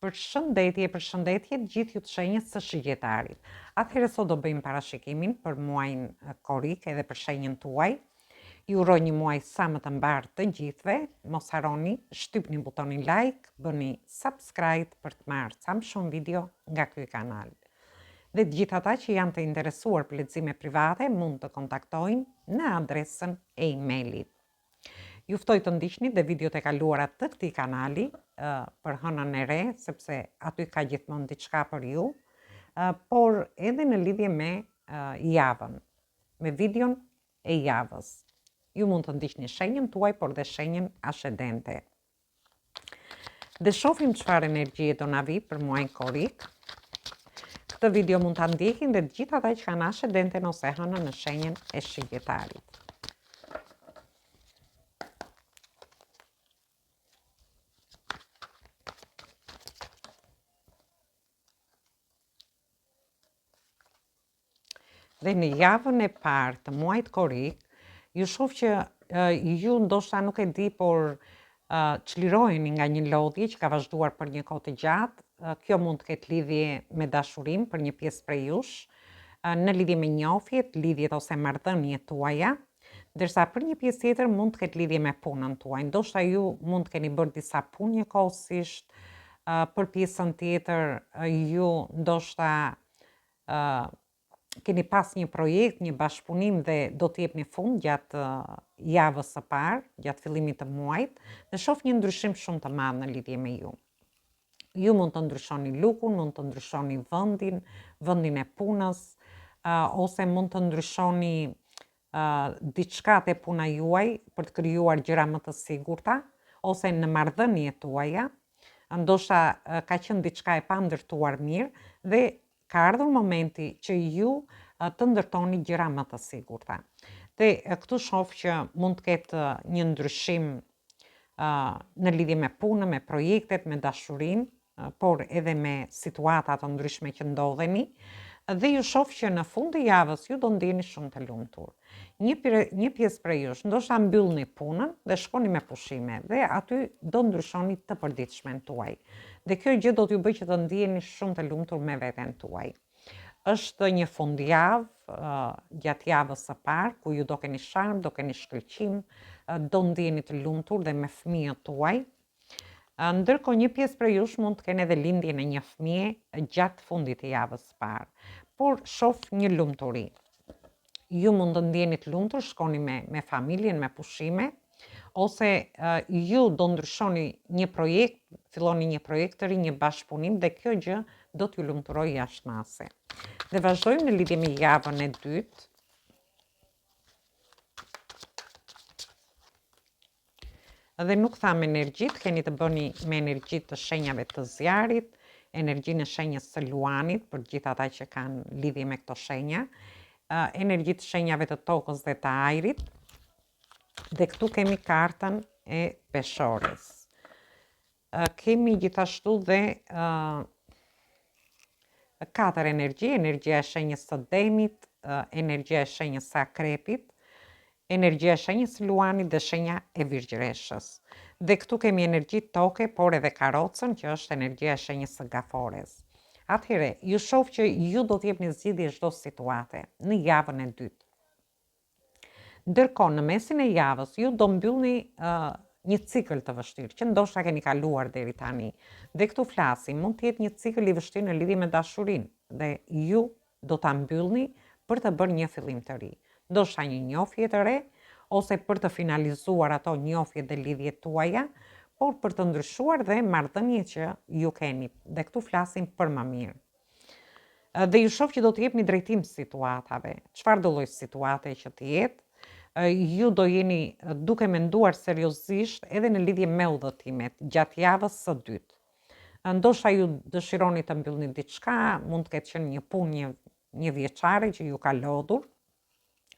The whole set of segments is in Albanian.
Përshëndetje gjithë ju të shenjës së shigjetarit. Atëherë sot do bëjmë parashikimin për muajin korik edhe për shenjën tuaj. Ju uroj një muaj sa më të mbarë të gjithëve. Mos harroni, shtypni butonin like, bëni subscribe për të marrë sa më shumë video nga ky kanal. Dhe të gjithë ata që janë të interesuar për lexime private mund të kontaktojnë në adresën e emailit. Ju ftoj të ndiqni dhe videot e kaluara të këtij kanali për hënën e re, sepse aty ka gjithmonë diçka për ju, por edhe në lidhje me javën, me videon e javës. Ju mund të ndiqni shenjën tuaj, por dhe shenjën ascendente. Dhe shohim çfarë energjie do na vi për muajin korik. Këtë video mund ta ndjekin dhe të gjithë ata që kanë ascendenten ose hënën në shenjën e shigjetarit. Dhe në javën e parë të muajit korik, ju shoh që ju ndoshta nuk e di, por çliroheni nga një lodhje që ka vazhduar për një kohë të gjatë. Kjo mund të ketë lidhje me dashurinë për një pjesë prej jush, në lidhje me njohjet, lidhjet ose marrëdhëniet tuaja, ndërsa për një pjesë tjetër mund të ketë lidhje me punën tuaj. Ndoshta ju mund të keni bërë disa punë njëkohësisht, për pjesën tjetër ju ndoshta keni pas një projekt, një bashkëpunim dhe do të jepni fund gjatë javës së parë, gjatë fillimit të muajit, dhe shoh një ndryshim shumë të madh në lidhje me ju. Ju mund të ndryshoni lukun, mund të ndryshoni vendin e punës, ose mund të ndryshoni diçka te puna juaj për të krijuar gjëra më të sigurta, ose në marrëdhëniet tuaja, ndoshta ka qenë diçka e pandërtuar mirë dhe ka ardhur momenti që ju të ndërtoni gjëra më të sigurta. Dhe këtu shoh që mund të ketë një ndryshim në lidhje me punën, me projektet, me dashurinë, por edhe me situata të ndryshme që ndodheni. Dhe ju shoh që në fund të javës ju do ndjeni shumë të lumtur. Një pjesë prej jush ndoshta mbyllni punën dhe shkoni me pushime dhe aty do ndryshoni të përditshmen tuaj. Dhe kjo gjë do t'ju bëjë që të ndjeni shumë të lumtur me veten tuaj. Është një fundjavë gjatë javës së parë ku ju do keni sharm, do keni shkëlqim, do ndjeni të lumtur dhe me fëmijët tuaj. Ndërkohë një pjesë prej jush mund të kenë edhe lindjen e një fëmie gjatë fundit të javës së parë, por shoh një lumturi. Ju mund të ndjeni të lumtur, shkoni me familjen, me pushime, ose ju do ndryshoni një projekt, filloni një projekt të ri, një bashkëpunim dhe kjo gjë do t'ju lumturojë jashtëmase. Dhe vazhdojmë në lidhje me javën e dytë. Dhe nuk tham energjit, keni të bëni me energjit të shenjave të zjarit, energjinë e shenjës së luanit, për gjithë ata që kanë lidhje me këto shenja, energjit të shenjave të tokës dhe të ajrit, dhe këtu kemi kartën e peshores. Kemi gjithashtu dhe 4 energjia e shenjës së demit, energjia e shenjës së akrepit, energjia e shenjës së luanit dhe shenja e virgjëreshës. Dhe këtu kemi energji toke, por edhe karocën, që është energjia e shenjës së gafores. Atëherë, ju shoh që ju do t'jepni zgjidhje çdo situate në javën e dytë. Ndërkohë, në mesin e javës, ju do mbyllni një cikël të vështirë, që ndoshta keni kaluar deri tani. Dhe këtu flasim, mund të jetë një cikël i vështirë në lidhje me dashurinë, dhe ju do ta mbyllni për të bërë një fillim të ri. Ndoshta një njohje të re, ose për të finalizuar ato njohjet dhe lidhjet tuaja, por për të ndryshuar dhe marrëdhëniet që ju keni. Dhe këtu flasim për më mirë. Dhe ju shoh që do të jepni drejtim situatave. Çfarë do lloj situate që të jetë, ju do jeni duke menduar seriozisht edhe në lidhje me udhëtimet gjatë javës së dytë. Ndoshta ju dëshironi të mbyllni diçka, mund të ketë qenë një punë një vjeçare që ju ka lodhur,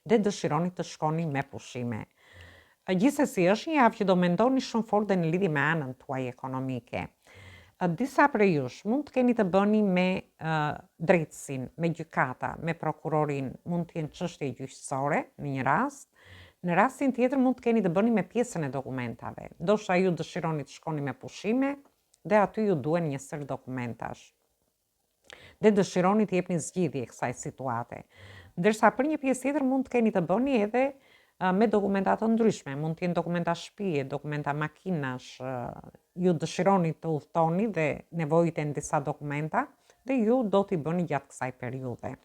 dhe dëshironi të shkoni me pushime. Gjithsesi është një javë që do mendoni shumë fort dhe në lidhje me anën tuaj ekonomike. Disa prej jush mund të keni të bëni me drejtësinë, me gjykata, me prokurorin, mund të jenë çështje gjyqësore në një rast. Në rastin tjetër mund të keni të bëni me pjesën e dokumentave. Ndoshta ju dëshironi të shkoni me pushime dhe aty ju duen një sër dokumentash. Dhe dëshironi të jepni zgjidhje kësaj situate. Ndërsa për një pjesë tjetër mund të keni të bëni edhe me dokumenta të ndryshme, mund të jenë dokumenta shtëpie, dokumenta makinash, ju dëshironi të udhtoni dhe nevojiten disa dokumenta dhe ju do t'i bëni gjatë kësaj periudhe.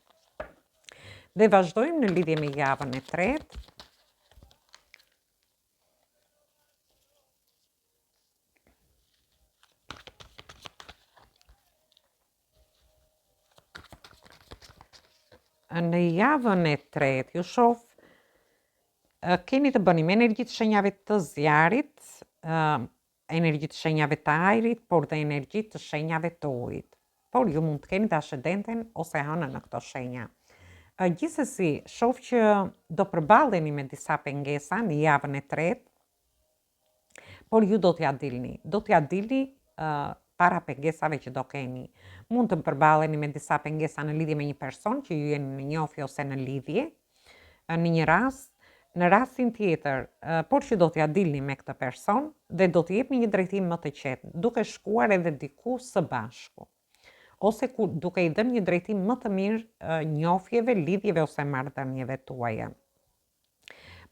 Dhe vazhdojmë në lidhje me javën e tretë. Në javën e tretë, ju shoh keni të bëni me energjitë shenjave të zjarit, energjitë shenjave të ajrit, por dhe energjitë të shenjave të ujit. Por ju mund të keni të ascendenten ose hënën në këto shenja. Gjithsesi, shoh që do përballeni me disa pengesa në javën e tretë, por ju do t'ja dilni. Do t'ja dilni para pengesave që do keni. Mund të përballeni me disa pengesa në lidhje me një person që ju jeni në njohje ose në lidhje, në një rast. Në rastin tjetër, por që do t'ja dilni me këtë person dhe do t'i jepni një drejtim më të qetë, duke shkuar edhe diku së bashku. Ose duke i dhënë një drejtim më të mirë njohjeve, lidhjeve ose marrëdhënieve tuaja.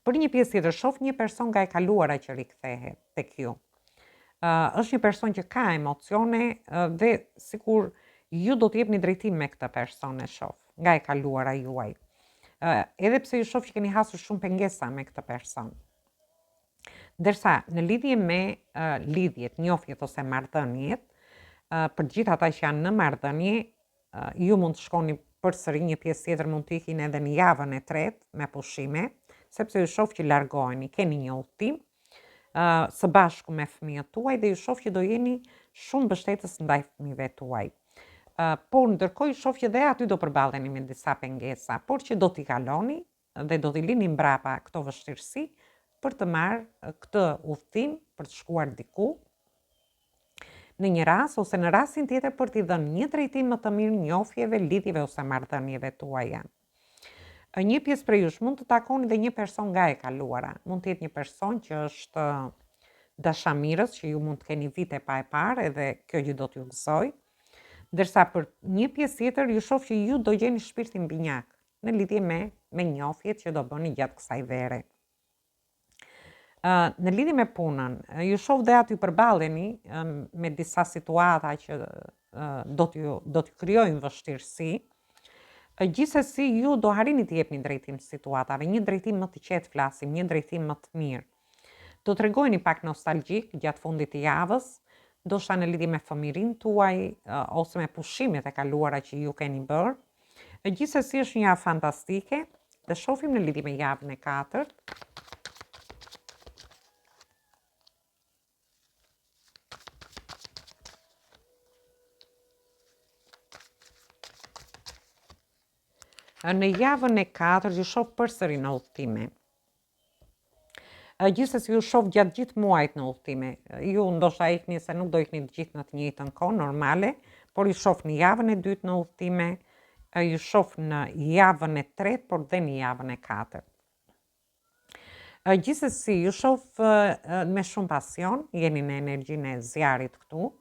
Për një pjesë tjetër, shoh një person nga e kaluara që rikthehet tek ju. Është një person që ka emocione dhe sikur ju do t'jepni drejtim me këtë person e shoh, nga e kaluara juaj. Edhe pse ju shoh që keni hasur shumë pengesa me këtë person. Ndërsa në lidhje me lidhjet, njohjet ose marrëdhëniet, për gjithë ata që janë në marrëdhënie, ju mund të shkoni përsëri një pjesë tjetër mund të ikin edhe në javën e tretë me pushime, sepse ju shoh që largoheni, keni një udhtim së bashku me fëmijët tuaj dhe ju shoh që do jeni shumë mbështetës ndaj fëmijëve tuaj. Por ndërkohë shoh që dhe aty do përballeni me disa pengesa, por që do t'i kaloni dhe do t'i lini mbrapa këto vështirësi për të marrë këtë udhtim, për të shkuar diku në një rast ose në rastin tjetër për t'i dhënë një drejtim më të mirë njohjeve, lidhjeve ose marrëdhënieve tuaja. Një pjesë prej jush mund të takoni dhe një person nga e kaluara. Mund të jetë një person që është dashamirës, që ju mund të keni vite pa e parë edhe kjo ju do t'ju gëzoj. Ndërsa për një pjesë tjetër ju shoh që ju do gjeni shpirtin binjak në lidhje me njohjet që do bëni gjatë kësaj vere. Në lidhje me punën, ju shoh dhe aty përballeni me disa situata që do t'ju krijojnë vështirësi. Gjithsesi ju do harrini të jepni drejtim situatave, një drejtim më të qetë flasim, një drejtim më të mirë. Do t'regojeni pak nostalgjik gjatë fundit të javës, ndoshta në lidhje me fëmirin tuaj ose me pushimet e kaluara që ju keni bërë. Gjithsesi është një javë fantastike dhe shohim në lidhje me javën e katërt. Në javën e katërt ju shoh përsëri në udhëtime. Gjithsesi ju shoh gjatë gjithë muajit në udhëtime. Ju ndoshta ikni se nuk do ikni të gjithë në të njëjtën kohë normale, por ju shoh në javën e dytë në udhëtime, ju shoh në javën e tretë, por dhe në javën e katërt. Gjithsesi ju shoh me shumë pasion, jeni në energjinë e zjarit këtu,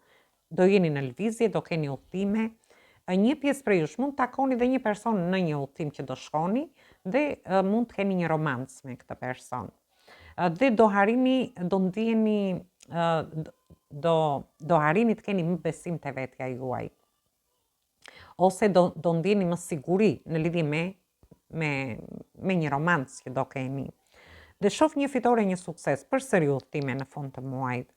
do jeni në lëvizje, do keni udhëtime. Një pjesë prej jush mund të takoni dhe një person në një udhëtim që do shkoni dhe mund të keni një romancë me këtë person. Dhe do harini, do ndjeni, do harini të keni më besim të vetja juaj. Ose do ndjeni më siguri në lidhje me një romancë që do keni. Dhe shoh një fitore, një sukses, përsëri udhëtime në fund të muajit.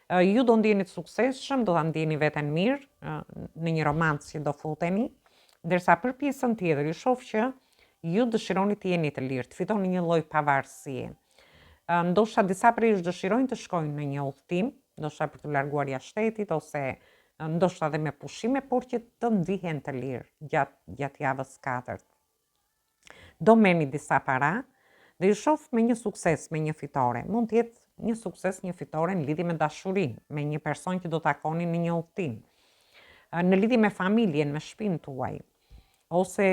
Ju do ndjeni të suksesshëm, do ta ndjeni veten mirë në një romancë që do futeni, ndërsa për pjesën tjetër ju shoh që ju dëshironi të jeni të lirë, të fitoni një lloj pavarësie. Ndoshta disa prej jush dëshirojnë të shkojnë në një udhëtim, ndoshta për të larguar jashtë shtetit ose ndoshta edhe me pushime, por që të ndihen të lirë gjatë javës katërt. Do merrni disa para dhe ju shoh me një sukses, me një fitore. Mund të jetë një sukses, një fitore në lidhje me dashurinë, me një person që do takoni në një udhëtim. Në lidhje me familjen, me shtëpinë tuaj. Ose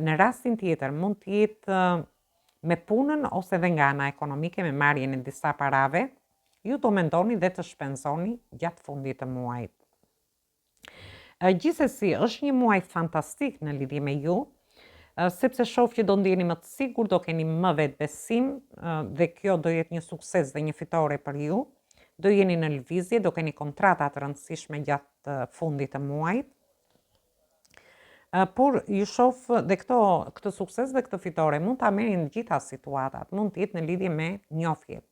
në rastin tjetër mund të jetë me punën ose edhe nga ana ekonomike, me marrjen e disa parave, ju do mendoni dhe të shpenzoni gjatë fundit të muajit. Gjithsesi, është një muaj fantastik në lidhje me ju, sepse shoh që do ndjeni më të sigurt, do keni më vetbesim dhe kjo do jetë një sukses dhe një fitore për ju. Do jeni në lëvizje, do keni kontrata të rëndësishme gjatë fundit të muajit. Por ju shoh dhe këtë sukses dhe këtë fitore mund ta merrni në gjitha situatat, mund të jetë në lidhje me njofjet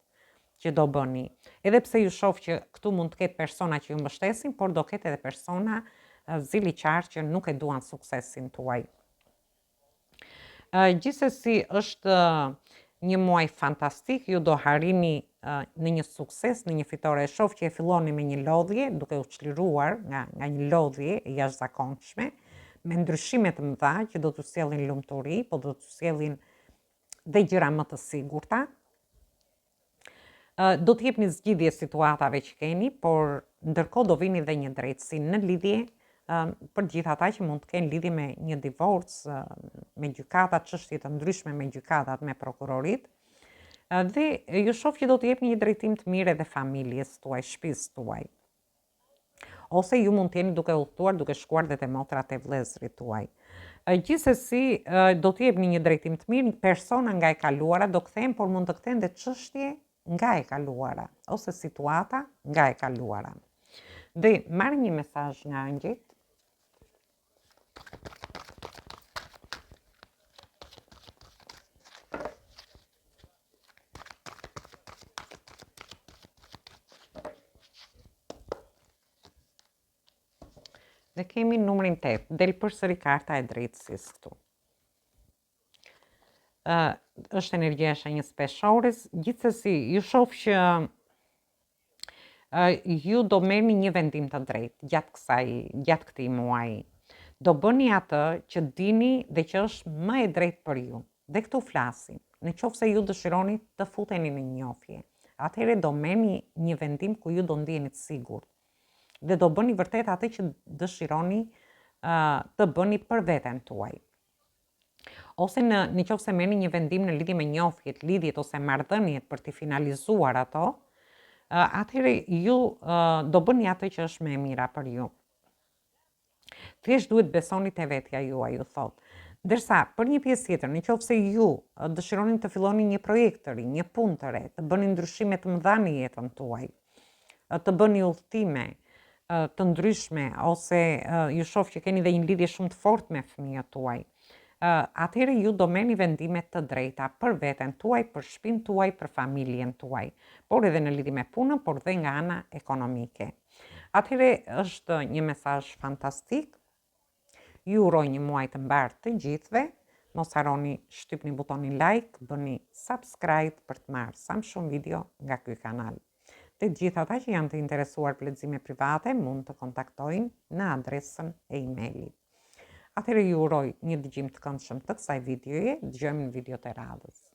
që do bëni. Edhe pse ju shoh që këtu mund të ketë persona që ju mbështesin, por do ketë edhe persona ziliqar që nuk e duan suksesin tuaj. Gjithsesi është një muaj fantastik, ju do harrini në një sukses, në një fitore. Shoh që e filloni me një lodhje, duke u çliruar nga një lodhje e jashtëzakonshme, me ndryshime të mëdha që do t'ju sjellin lumturi, po do t'ju sjellin dhe gjëra më të sigurta. Do të jepni zgjidhje situatave që keni, por ndërkohë do vini dhe një drejtësi në lidhje për gjithë ata që mund të kenë lidhje me një divorc, me gjykata, çështje të ndryshme me gjykatat, me prokurorit. Dhe ju shoh që do të jepni një drejtim të mirë edhe familjes tuaj, shtëpisë tuaj. Ose ju mund të jeni duke udhëtuar, duke shkuar dhe te motrat e vëllezërit tuaj. Gjithsesi, do të jepni një drejtim të mirë, persona nga e kaluara do kthehen, por mund të kthehen dhe çështje nga e kaluara ose situata nga e kaluara. Dhe marrë një mesazh nga angjëjt. Dhe kemi numrin 8, del përsëri karta e drejtësisë këtu. Është energjia e shenjës peshores, gjithsesi ju shoh që ju do merrni një vendim të drejtë gjatë këtij muaji. Do bëni atë që dini dhe që është më e drejtë për ju. Dhe këtu flasim, nëse ju dëshironi të futeni në njofje, atëherë do merrni një vendim ku ju do ndjeni të sigurt. Dhe do bëni vërtet atë që dëshironi të bëni për veten tuaj. Ose nëse merrni një vendim në lidhje me njofjet, lidhjet ose marrëdhëniet për të finalizuar ato, atëherë ju do bëni atë që është më e mira për ju. Thjesht duhet besoni te vetja juaj, ju thot. Ndërsa për një pjesë tjetër, nëse ju dëshironi të filloni një projekt të ri, një punë të re, të bëni ndryshime të mëdha në jetën tuaj, të bëni udhëtime të ndryshme, ose ju shoh që keni dhe një lidhje shumë të fortë me fëmijët tuaj, atëherë ju do merrni vendime të drejta për veten tuaj, për shtëpinë tuaj, për familjen tuaj, por edhe në lidhje me punën, por dhe nga ana ekonomike. Atëherë është një mesazh fantastik. Ju uroj një muaj të mbarë të gjithëve. Mos harroni shtypni butonin like, bëni subscribe për të marrë sa më shumë video nga ky kanal. Të gjithë ata që janë të interesuar për lexime private mund të kontaktojnë në adresën e emailit. Atëherë ju uroj një dëgjim të këndshëm të kësaj videoje, dëgjojmë në video të radhës.